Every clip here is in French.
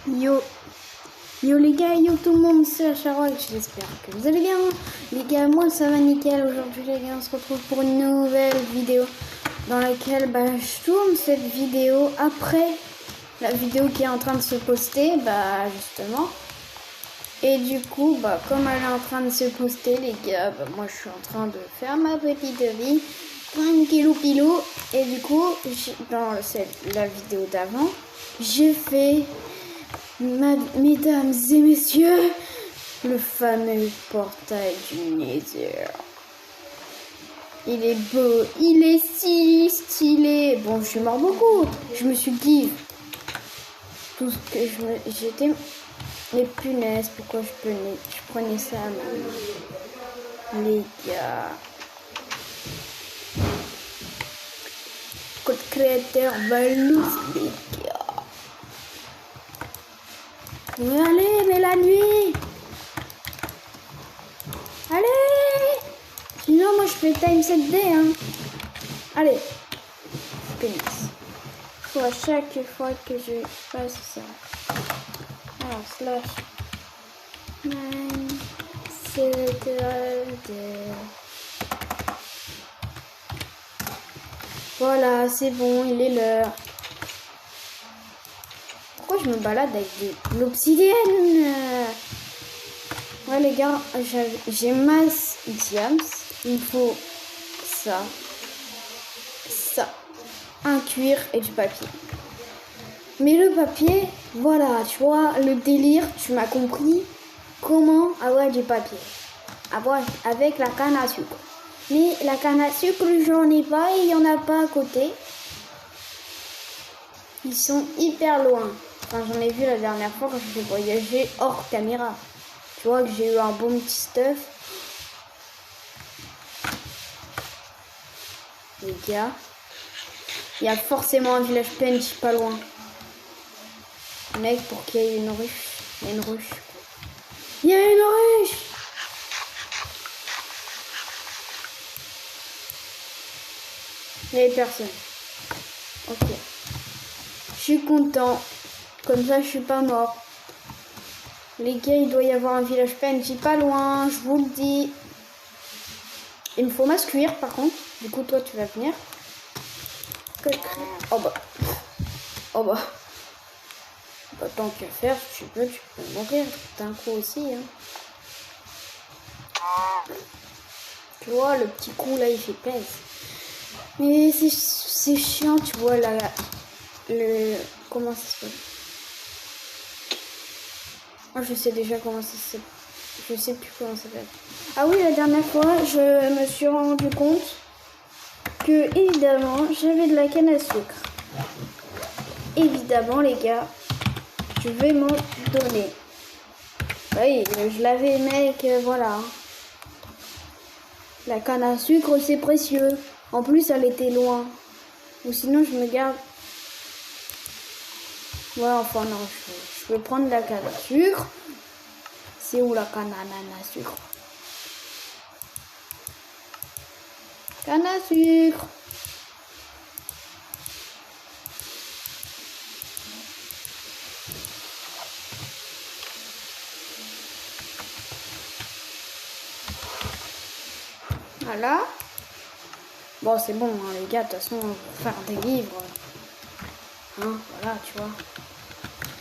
Yo, yo les gars, yo tout le monde, c'est Charlotte, j'espère que vous allez bien. Les gars, moi ça va nickel. Aujourd'hui les gars, on se retrouve pour une nouvelle vidéo dans laquelle je tourne cette vidéo après la vidéo qui est en train de se poster, justement. Et du coup, comme elle est en train de se poster les gars, moi je suis en train de faire ma petite vie, tranquillou pilou. Et du coup, dans la vidéo d'avant, j'ai fait... Mesdames et messieurs, le fameux portail du Nether. Il est beau, il est si stylé. Bon, je suis mort beaucoup. Je me suis dit tout ce que j'étais. Les punaises, pourquoi je prenais ça, les gars. Code créateur Valous, les gars. Mais allez, mais la nuit. Allez. Sinon, moi, je fais time 7D, hein. Allez. Pénis. Faut à chaque fois que je fasse ça. Alors, slash. 9, 7, 2. Voilà, c'est bon, il est l'heure. Pourquoi je me balade avec de l'obsidienne? Ouais les gars, j'ai masse diams. Il me faut ça, un cuir et du papier. Mais le papier, voilà, tu vois, le délire, tu m'as compris. Comment avoir du papier? Avec la canne à sucre. Mais la canne à sucre, j'en ai pas et il n'y en a pas à côté. Ils sont hyper loin. Enfin, j'en ai vu la dernière fois quand je suis voyager hors caméra. Tu vois que j'ai eu un bon petit stuff. Les gars, il y a forcément un village PNJ pas loin. Mec, pour qu'il y ait une ruche. Il y a une ruche. Il y a une ruche. Il n'y avait personne. Ok. Je suis content. Comme ça, je suis pas mort. Les gars, il doit y avoir un village PNJ pas loin, je vous le dis. Il me faut masse cuir par contre. Du coup, toi, tu vas venir. Oh bah. Oh bah. Tant qu'à faire, si tu peux mourir d'un coup aussi. Hein. Tu vois, le petit coup là, il fait plaisir. Mais c'est chiant, tu vois, là. Comment ça se fait? Moi, je sais déjà comment ça se fait. Je sais plus comment ça s'appelle. Ah oui, la dernière fois, je me suis rendu compte que, évidemment, j'avais de la canne à sucre. Évidemment, les gars, je vais m'en donner. Oui, je l'avais, mec, voilà. La canne à sucre, c'est précieux. En plus, elle était loin. Ou sinon, je me garde... Ouais, enfin, non, je vais prendre la canne à sucre. C'est où la canne à sucre? Canne à sucre. Voilà. Bon, c'est bon, hein, les gars, de toute façon, on va faire des livres. Hein, voilà, tu vois.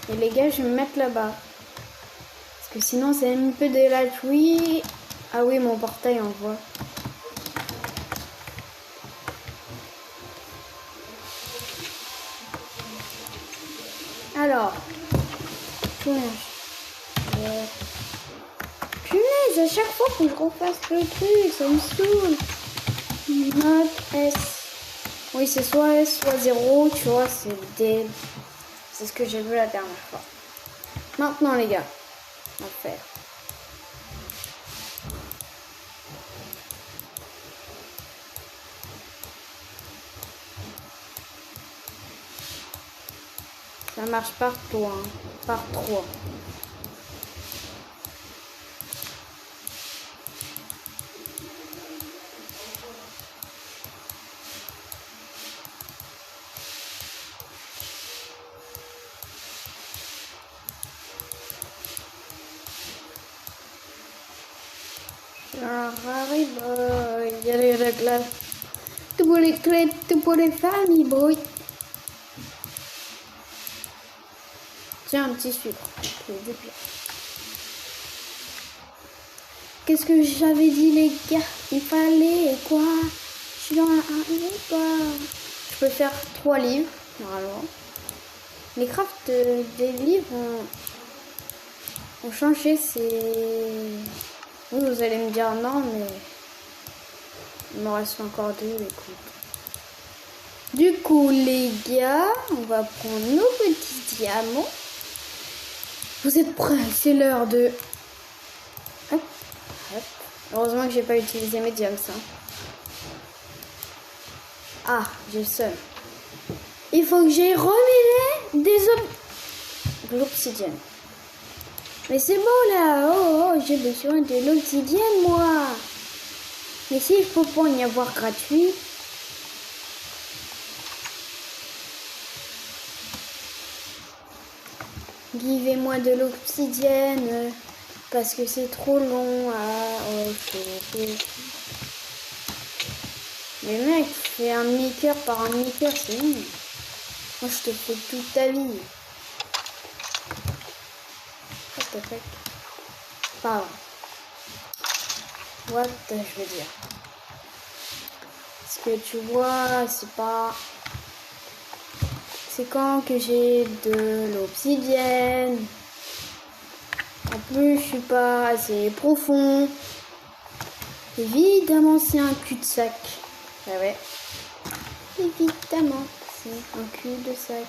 Et les gars, je vais me mettre là-bas. Parce que sinon, c'est un peu de la pluie. Ah oui, mon portail envoie. Alors. Punaise, à chaque fois que je refasse le truc, ça me saoule. Note S. Oui, c'est soit S, soit 0, tu vois, c'est D. C'est ce que j'ai vu la dernière fois. Maintenant, les gars, on va faire. Ça marche partout, hein. Par 3. Harry boy, il y a les classe. Tout pour les clés, tout pour les familles, boy. Tiens, un petit sucre. Qu'est-ce que j'avais dit, les gars? Il fallait quoi? Je suis dans un quoi? Je peux faire 3 livres, normalement. Les crafts des livres ont changé, c'est... Oui, vous allez me dire non, mais il m'en reste encore 2, écoute. Du coup, les gars, on va prendre nos petits diamants. Vous êtes prêts? C'est l'heure de... Hop, hop. Heureusement que j'ai pas utilisé mes diams, ça. Ah, j'ai le seum. Il faut que j'aille reméler de l'obsidienne. Mais c'est bon là, oh, j'ai besoin de l'obsidienne moi. Mais si je peux pas y avoir gratuit. Givez-moi de l'obsidienne parce que c'est trop long à choper. Mais mec, fais un demi-cœur par un demi-cœur, c'est bon. Moi je te fais toute ta vie. Pardon. What, je veux dire. Ce que tu vois, c'est pas... C'est quand que j'ai de l'obsidienne. En plus, je suis pas assez profond. Évidemment, c'est un cul-de-sac. Ah ouais. Évidemment, c'est un cul-de-sac.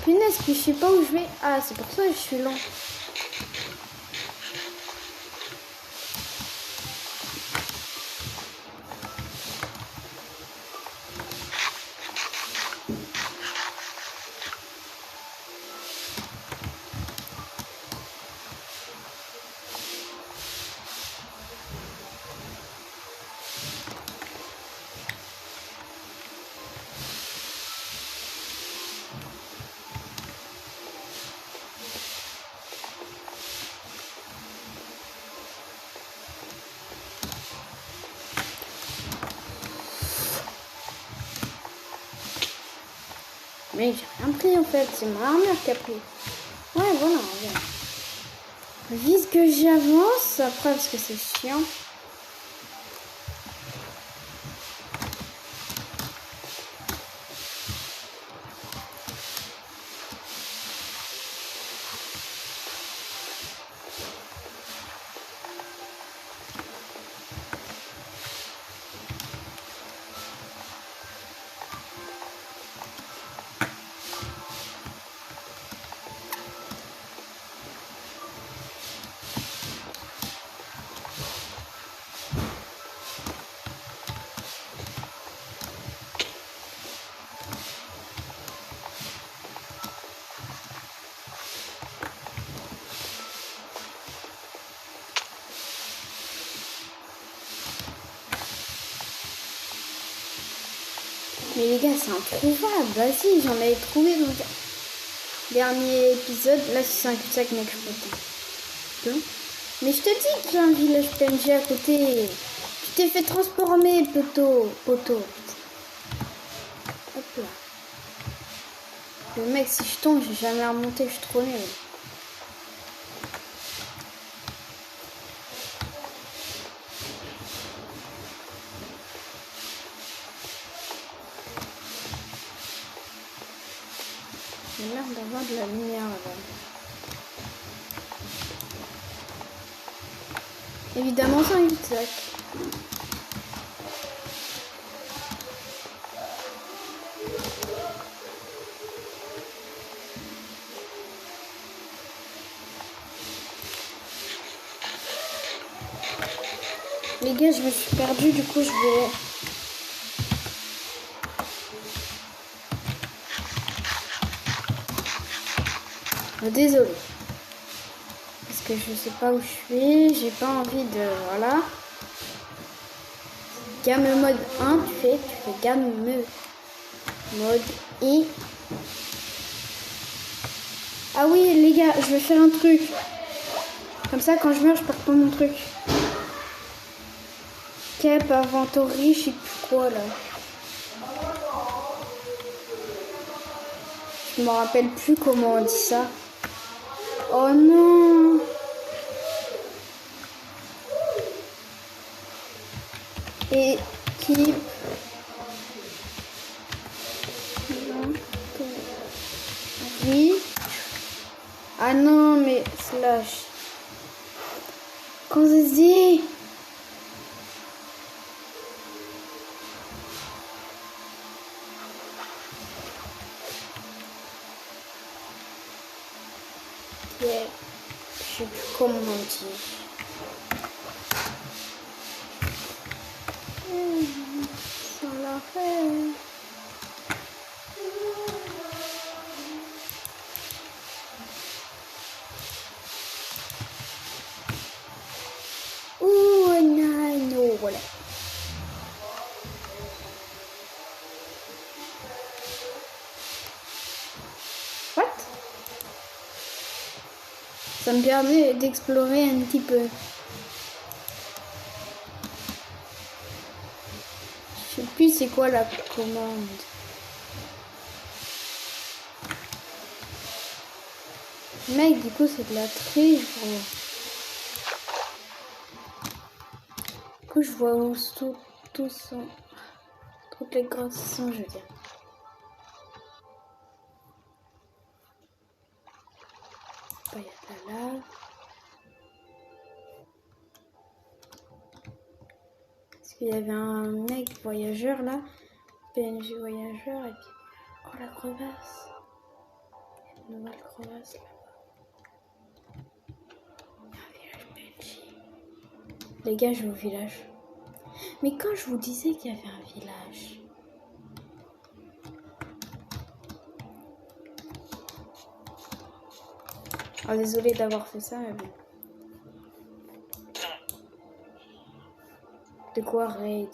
Punaise, puis je sais pas où je vais. Ah, c'est pour ça que je suis lent. Mais j'ai rien pris en fait, c'est mon armure qui a pris. Ouais, voilà, regarde. Vise que j'avance, après parce que c'est chiant. Mais les gars, c'est introuvable. Vas-y, j'en avais trouvé dans le dernier épisode. Là, c'est un cul-de-sac, mec, je peux. Mais je te dis qu'il y a un village PNG à côté. Tu t'es fait transformer, poteau. Hop là. Le mec, si je tombe, j'ai jamais remonté, je suis trop nul. J'ai l'air d'avoir de la lumière là-bas. Évidemment, c'est un cul-de-sac. Les gars, je me suis perdue, du coup, je vais... Désolée. Parce que je sais pas où je suis, j'ai pas envie de... Voilà. Gamme mode 1, tu fais gamme mode I. Ah oui, les gars, je vais faire un truc. Comme ça, quand je meurs, je perds pas mon truc. Cap, inventory, je sais plus quoi là. Je me rappelle plus comment on dit ça. Oh non! Équipe. Oui. Ah non, mais slash. Quand ça se dit? Yeah. Je sais plus comment on dit. Ça l'a fait. Ouh, non, voilà. What? Ça me permet d'explorer un petit peu. Je sais plus c'est quoi la commande. Mec, du coup c'est de la triche, gros. Du coup je vois où tout sont. Toutes les grosses sont, je veux dire. Il y a de la lave. Parce qu'il y avait un mec voyageur là. PNJ voyageur et puis. Oh la crevasse. Une nouvelle crevasse là-bas. Un village PNJ. Les gars, je vais au village. Mais quand je vous disais qu'il y avait un village. Oh, désolé d'avoir fait ça, mais bon. De quoi raid?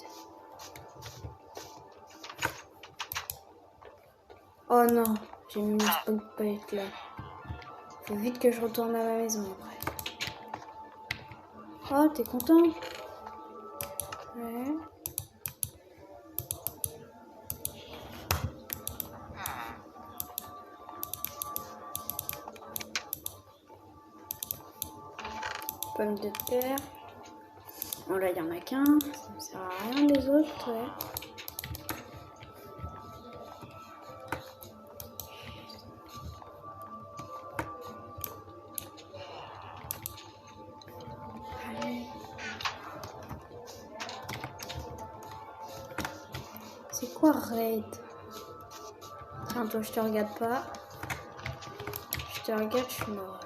Oh non, j'ai mis mon spawn point là. Faut vite que je retourne à ma maison après. Oh, t'es content? Ouais. Pomme de terre. Oh là, il y en a qu'un. Ça ne sert à rien les autres, ouais. C'est quoi raid? Attends, toi je te regarde pas. Je te regarde, je suis mort.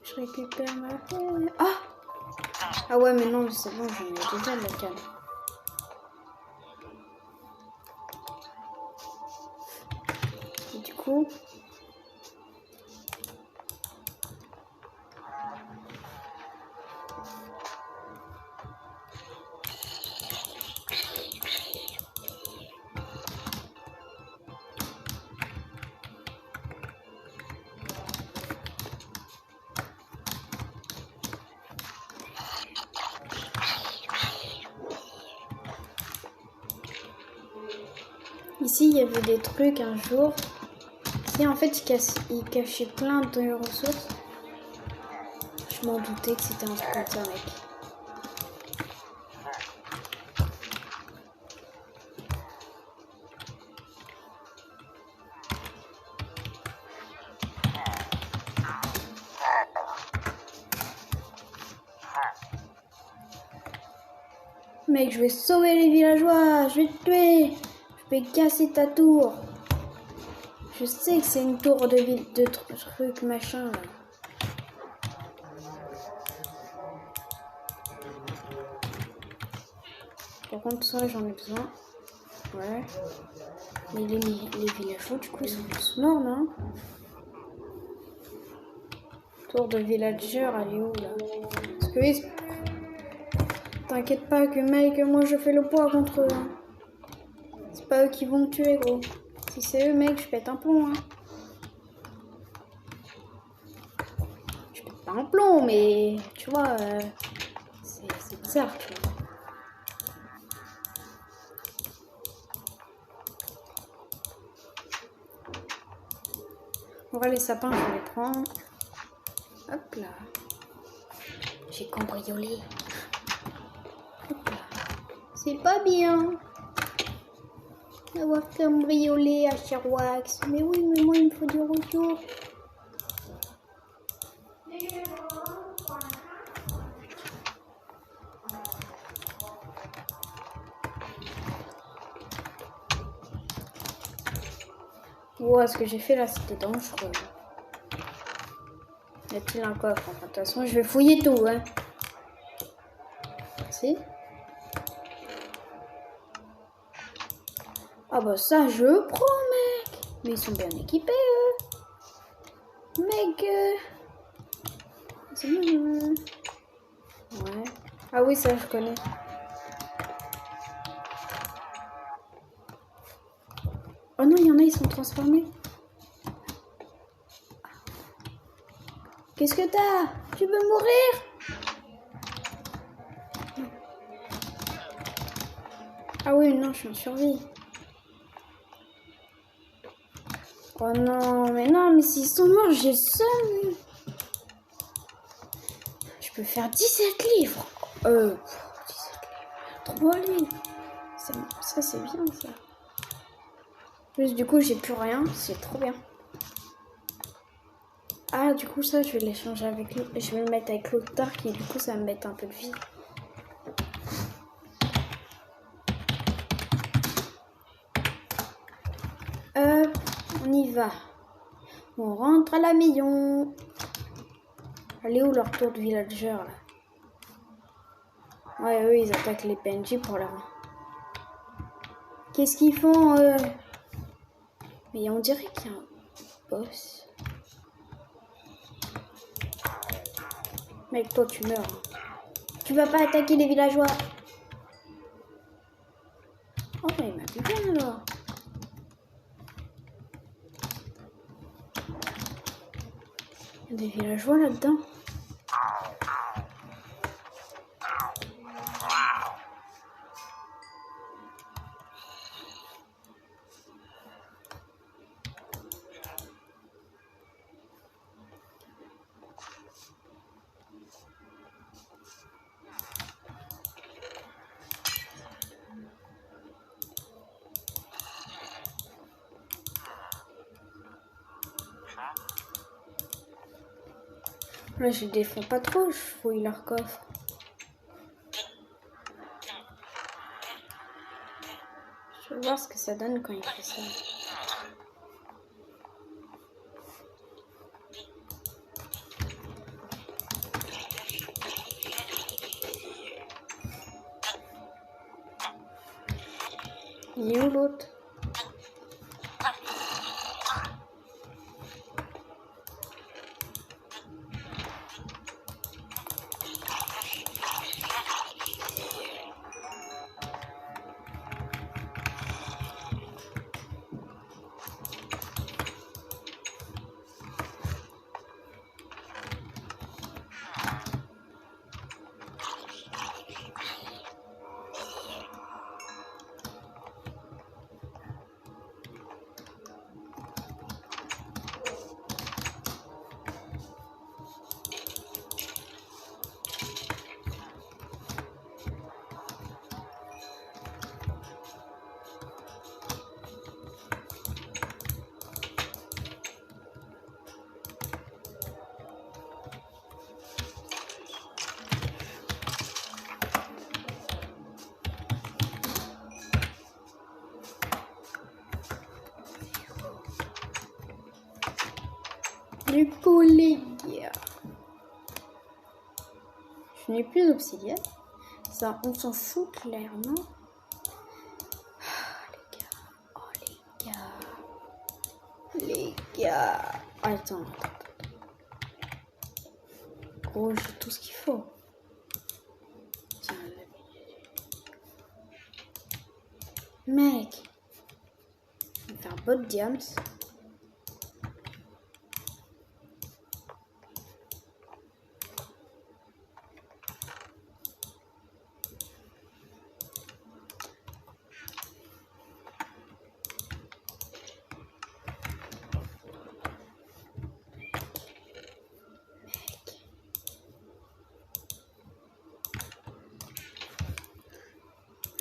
Je récupère ma feuille. Ah! Ah ouais, mais non, c'est bon, j'en ai déjà la canne. Et du coup... Ici, il y avait des trucs un jour. Et en fait, il cachait plein de ressources. Je m'en doutais que c'était un truc comme ça, mec. Mec, je vais sauver les villageois. Je vais te tuer. Je vais casser ta tour. Je sais que c'est une tour de ville de trucs machin là. Par contre ça j'en ai besoin. Ouais. Mais les villageois du coup ils sont tous morts non? Tour de villager, elle est où là? Parce que T'inquiète pas que mec, moi je fais le poids contre eux. Hein. C'est pas eux qui vont me tuer, gros. Si c'est eux, mec, je pète un plomb. Hein. Je pète pas un plomb, mais tu vois, c'est bizarre, tu vois. On va les sapins, je vais les prendre. Hop là. J'ai cambriolé. Hop là. C'est pas bien d'avoir cambriolé à Sherwax. Mais oui, mais moi il me faut du retour. Wow, ce que j'ai fait là, c'était dangereux. Y a-t-il un coffre? Enfin, de toute façon, je vais fouiller tout, hein. Merci. Ah bah ça, je prends, mec. Mais ils sont bien équipés, eux. Mec. C'est bon. Ouais. Ah oui, ça, je connais. Oh non, il y en a, ils sont transformés. Qu'est-ce que t'as? Tu veux mourir? Ah oui, non, je suis en survie. Oh non, mais s'ils sont morts, j'ai le seum. Je peux faire 17 livres. 17 livres. 3 livres. Ça, c'est bien, ça. Plus, du coup, j'ai plus rien. C'est trop bien. Ah, du coup, ça, je vais l'échanger avec lui. Je vais le mettre avec l'autre Dark et du coup, ça va me mettre un peu de vie. On y va. On rentre à la maison. Elle est où leur tour de villager, là? Ouais, eux, ils attaquent les PNJ pour leur... Qu'est-ce qu'ils font, Mais on dirait qu'il y a un boss. Mec, toi, tu meurs. Hein. Tu vas pas attaquer les villageois. Oh, mais il m'a plus bien, alors. Il y a des villageois là-dedans. Là, je les défends pas trop, je fouille leur coffre. Je vais voir ce que ça donne quand il fait ça. Il est où l'autre? Du coup, les gars, je n'ai plus d'obsidienne. Ça, on s'en fout clairement. Oh, les gars. Attends. Gros, j'ai tout ce qu'il faut. Tiens, Mec. On va faire bot diams.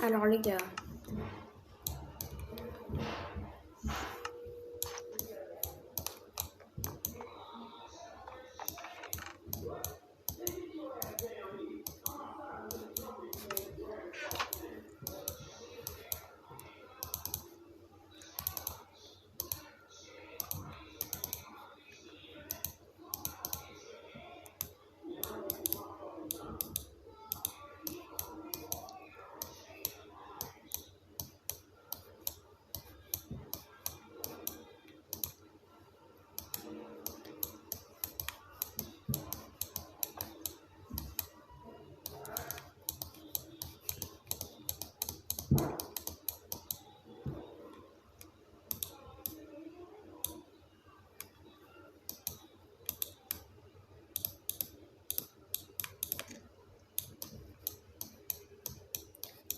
Alors les gars.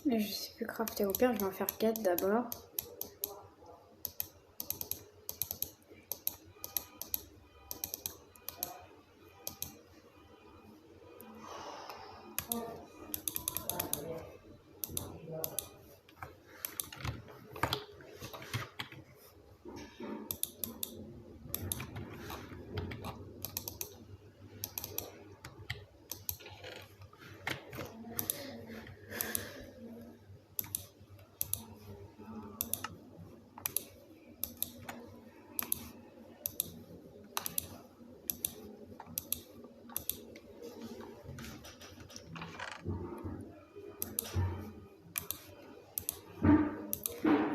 Mais je sais plus crafter. Au pire, je vais en faire 4 d'abord.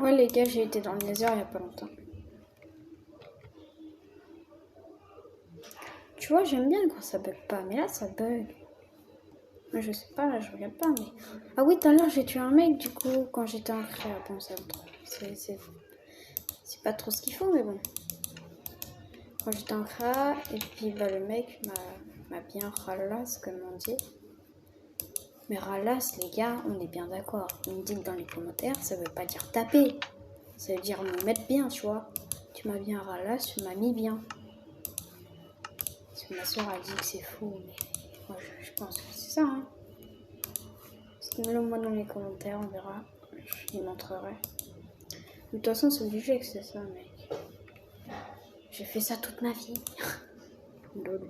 Ouais les gars, j'ai été dans le Nether il y a pas longtemps. Tu vois, j'aime bien quand ça bug pas, mais là ça bug. Mais je sais pas, là je regarde pas, mais... Ah oui, tout à l'heure j'ai tué un mec du coup quand j'étais en créa. Bon, ça c'est pas trop ce qu'il faut, mais bon. Quand j'étais en créa, et puis bah le mec m'a bien ralasse comme on dit. Mais ralasse les gars, on est bien d'accord. Vous me dites dans les commentaires, ça veut pas dire taper. Ça veut dire me mettre bien, tu vois. Tu m'as bien ralasse, tu m'as mis bien. Parce que ma soeur a dit que c'est faux, mais moi je pense que c'est ça. Hein. Dites-le-moi dans les commentaires, on verra. Je les montrerai. De toute façon, c'est obligé que c'est ça, mec. J'ai fait ça toute ma vie. Lol.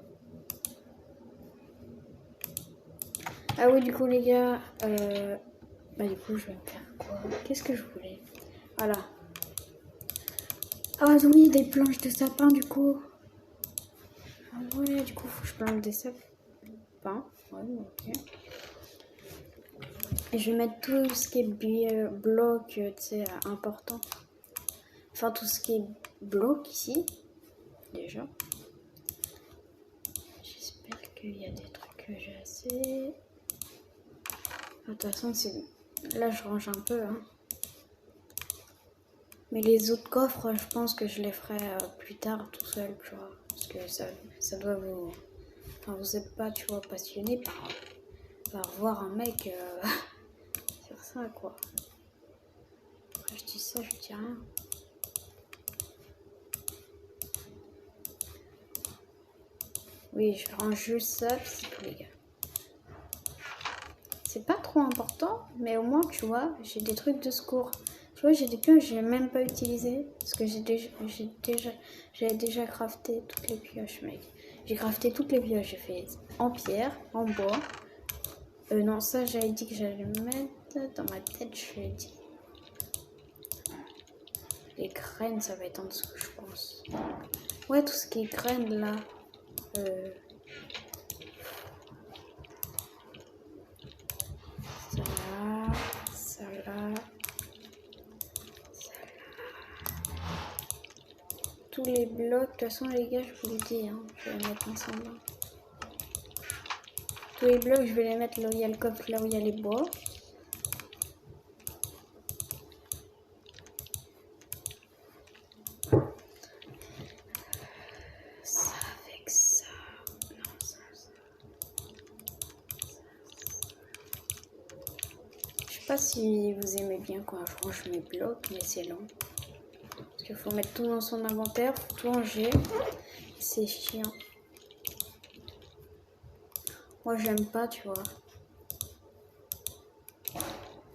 Ah oui, du coup, les gars, bah du coup, je vais me faire quoi? Qu'est-ce que je voulais? Voilà. Ah oui, des planches de sapin, du coup. Ah ouais, du coup, faut que je plante des sapins. Ouais, ok. Et je vais mettre tout ce qui est bloc, tu sais, important. Enfin, tout ce qui est bloc ici, déjà. J'espère qu'il y a des trucs que j'ai assez. De toute façon, là, je range un peu. Hein. Mais les autres coffres, je pense que je les ferai plus tard tout seul, tu vois. Parce que ça doit vous... Enfin, vous n'êtes pas, tu vois, passionné par voir un mec faire ça, quoi. Après, je dis ça, je dis rien. Oui, je range juste ça, c'est tout, les gars. C'est pas trop important, mais au moins, tu vois, j'ai des trucs de secours. Tu vois, j'ai des pioches que j'ai même pas utilisées. Parce que j'avais déjà crafté toutes les pioches, mec. J'ai crafté toutes les pioches. J'ai fait en pierre, en bois. Non, ça, j'avais dit que j'allais le mettre dans ma tête, je l'ai dit. Les graines, ça va être en dessous, je pense. Ouais, tout ce qui est graines, là. Ça là. Tous les blocs, de toute façon les gars, je vous le dis, hein, je vais les mettre ensemble. Tous les blocs, je vais les mettre là où il y a le coffre, là où il y a les bois. pas si vous aimez bien quand je range mes blocs, mais c'est long. Parce qu'il faut mettre tout dans son inventaire, faut tout ranger. C'est chiant. Moi, j'aime pas, tu vois.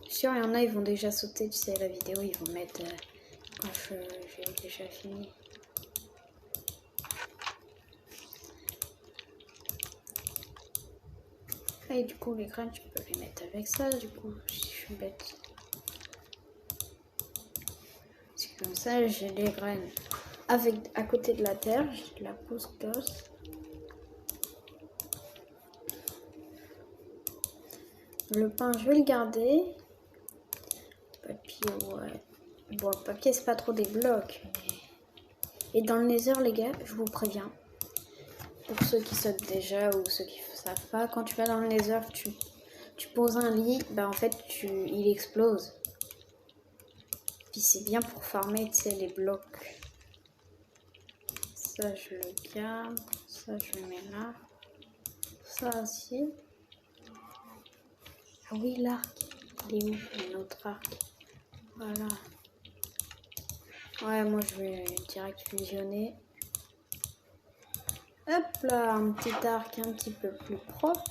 Sûr, il y en a, ils vont déjà sauter, tu sais, la vidéo, ils vont mettre quand j'ai déjà fini. Et du coup, les graines, tu peux les mettre avec ça, du coup, si je suis bête. C'est comme ça, j'ai les graines avec, à côté de la terre, j'ai de la pousse-gosse. Le pain, je vais le garder. Papier, ouais. Bon, le papier, c'est pas trop des blocs. Mais... Et dans le nether, les gars, je vous préviens. Pour ceux qui sautent déjà ou ceux qui ne savent pas, quand tu vas dans le nether, tu poses un lit, bah en fait, il explose. Puis c'est bien pour farmer, tu sais, les blocs. Ça, je le garde. Ça, je le mets là. Ça aussi. Ah oui, l'arc. Il est où? Un autre arc. Voilà. Ouais, moi, je vais direct fusionner. Hop là, un petit arc un petit peu plus propre.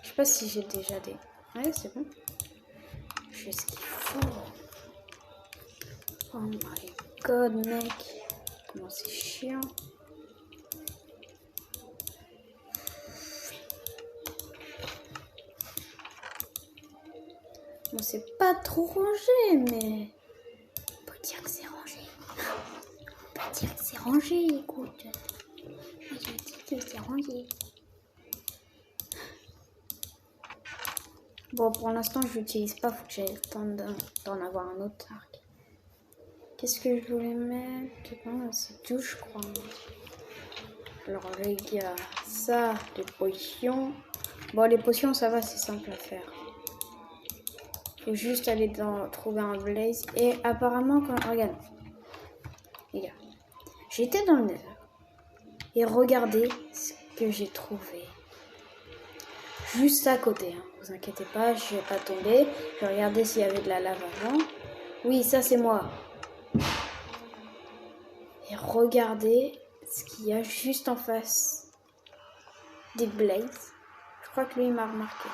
Je sais pas si j'ai déjà des... Ouais, c'est bon. J'ai ce qu'il faut. Oh my god, mec. Comment c'est chiant. Bon, c'est pas trop rangé, mais... On peut dire que c'est rangé. On peut dire que c'est rangé, écoute. Moi, je dis que c'est rangé. Bon, pour l'instant, je l'utilise pas. Faut que j'aie le temps d'en avoir un autre arc. Qu'est-ce que je voulais mettre? C'est tout, je crois. Alors, les gars, ça, les potions. Bon, les potions, ça va, c'est simple à faire. Faut juste aller trouver un blaze. Et apparemment, regarde. Les gars, j'étais dans le nether. Et regardez ce que j'ai trouvé. Juste à côté, hein. Vous inquiétez pas, je vais pas tomber. Je vais regarder s'il y avait de la lave avant. Oui, ça c'est moi. Et regardez ce qu'il y a juste en face des blazes. Je crois que lui il m'a remarqué.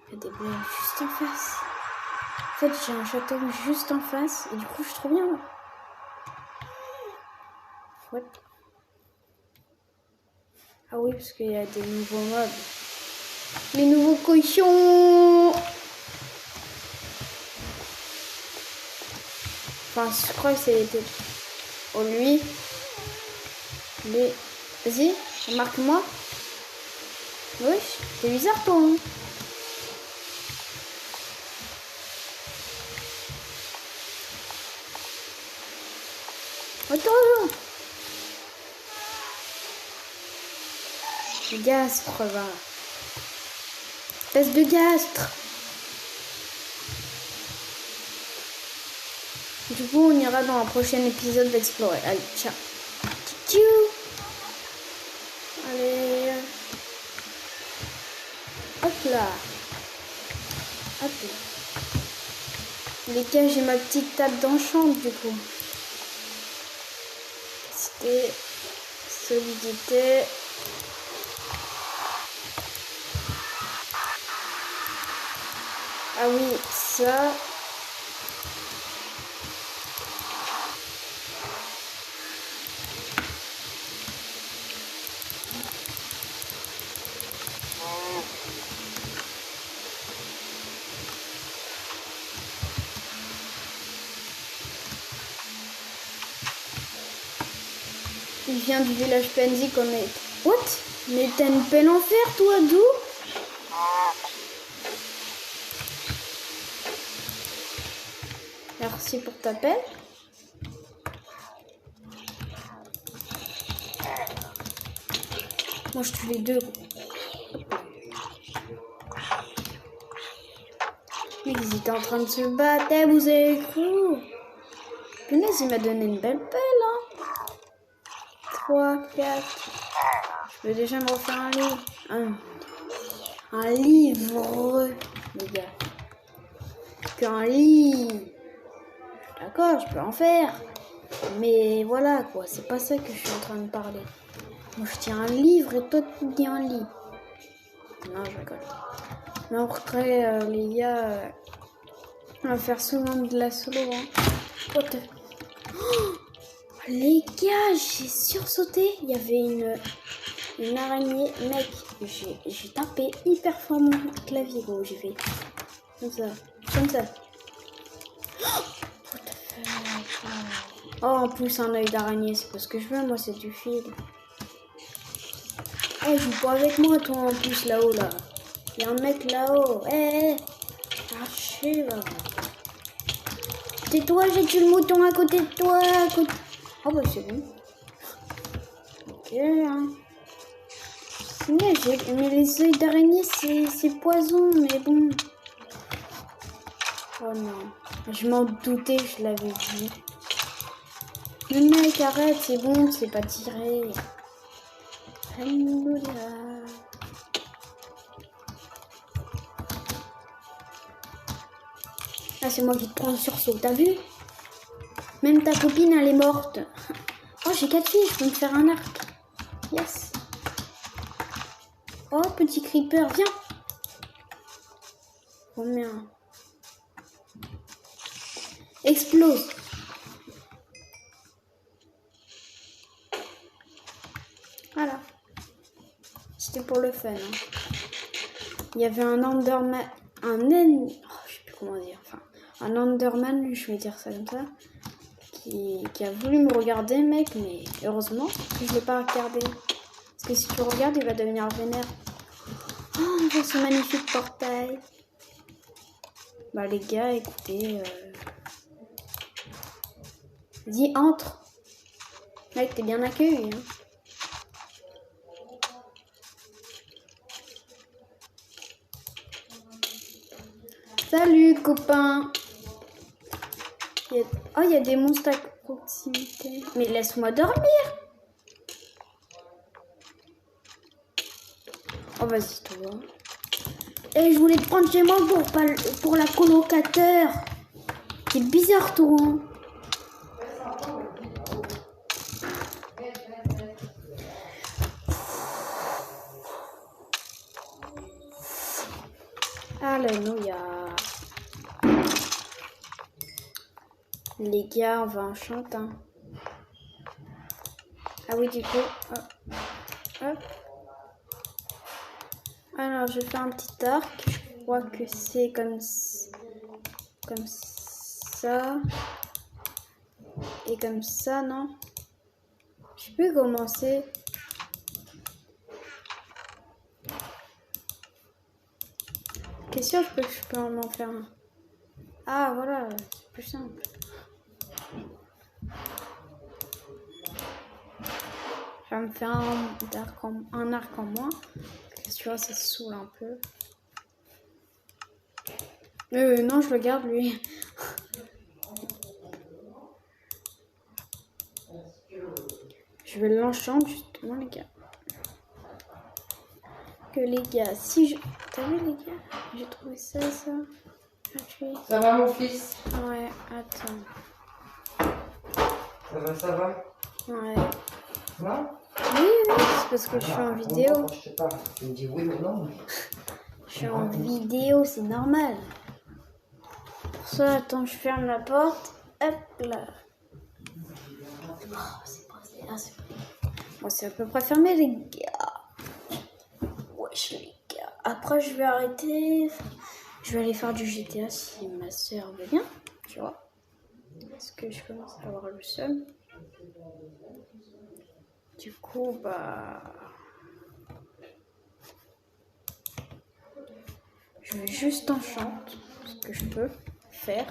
Il y a des blazes juste en face. En fait, j'ai un château juste en face. Et du coup, je suis trop bien. What? Ah oui, parce qu'il y a des nouveaux mobs. Les nouveaux cochons. Enfin, je crois que c'était... Oh, lui. Vas-y, remarque-moi. Oui, c'est bizarre, toi. Hein. Attends. Gastre, va. Espèce de gastre. Du coup, on ira dans un prochain épisode d'Explorer. Allez, ciao. Tchou. Allez. Hop là. Hop là. Les gars, j'ai ma petite table d'enchant du coup. C'était solidité. Ah oui, ça. Il vient du village PNJ qu'on est... What? Mais t'as une pelle en fer, toi, d'où? Merci pour ta pelle. Moi, je tue les deux. Mais ils étaient en train de se battre. Eh, vous avez cru? Punaise, il m'a donné une belle pelle, hein. 3, 4. Je vais déjà me refaire un livre. Un livre, les gars. qu'un lit. D'accord, je peux en faire. Mais voilà quoi, c'est pas ça que je suis en train de parler. Moi je tiens un livre et toi tu dis un lit. Non, je rigole. Mais après, les gars, on va faire souvent de la solo. Hein. What the... Oh, les gars, j'ai sursauté. Il y avait une araignée. Mec, j'ai tapé hyper fort mon clavier. Gros. J'ai fait comme ça. Comme ça. Oh, what the fuck. Oh, en plus, un œil d'araignée, c'est pas ce que je veux. Moi, c'est du fil. Eh, joue pas avec moi, toi, en plus, là-haut, là. Il y a un mec là-haut. Eh, arrachez, là. Tais-toi, j'ai tué le mouton à côté de toi. Oh, bah, c'est bon. Ok, hein. Mais les œils d'araignée, c'est poison, mais bon. Oh non. Je m'en doutais, je l'avais dit. Mais mec, arrête, c'est bon, c'est pas tiré. Alléluia. Ah, c'est moi qui te prends le sursaut, t'as vu? Même ta copine, elle est morte. Oh, j'ai 4 filles, je peux me faire un arc. Yes. Oh, petit creeper, viens. Oh merde. Explose. Voilà. C'était pour le fun. Hein. Il y avait un Enderman. Oh, je sais plus comment dire. Enfin, un Enderman, je vais dire ça comme ça. Qui a voulu me regarder, mec. Mais heureusement que je l'ai pas regardé. Parce que si tu regardes, il va devenir vénère. Oh, on voit ce magnifique portail. Bah, les gars, écoutez. Dis, entre. Mec, t'es bien accueilli. Hein. Salut, copain. Oh, il y a des monstres à proximité. Mais laisse-moi dormir. Oh, vas-y, toi. Et je voulais te prendre chez moi pour la colocateur. C'est bizarre, toi. Alléluia. Les gars, on va en chanter. Hein. Ah oui, du coup. Hop. Hop. Alors, je fais un petit arc. Je crois que c'est comme ça. Et comme ça, non? Je peux commencer. Qu'est-ce que je peux en faire un? Ah, voilà, c'est plus simple. Je vais me faire un arc en moins. Parce que tu vois, ça se saoule un peu. Non, je le garde, lui. Je vais l'enchanter, justement, les gars. Que les gars, si je... T'as vu, les gars? J'ai trouvé ça. Ça va, mon fils? Ouais, attends. Ça va? Ouais. Non? Oui, c'est parce que je suis en vidéo. Je sais pas, tu me dis oui ou non? Je suis en vidéo, c'est normal. Pour ça, attends, je ferme la porte. Hop là. Oh, c'est bon, c'est à peu près fermé, les gars. Wesh, les gars. Après, je vais arrêter. Je vais aller faire du GTA si ma soeur veut bien, tu vois. Parce que je commence à avoir le seum. Du coup, bah... Je vais juste enchanter ce que je peux faire.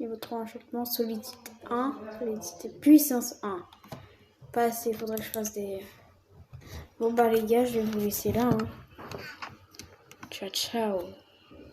Niveau 3 enchantement, solidité 1, solidité puissance 1. Pas assez, il faudrait que je fasse des... Bon bah les gars, je vais vous laisser là. Hein. Ciao, ciao.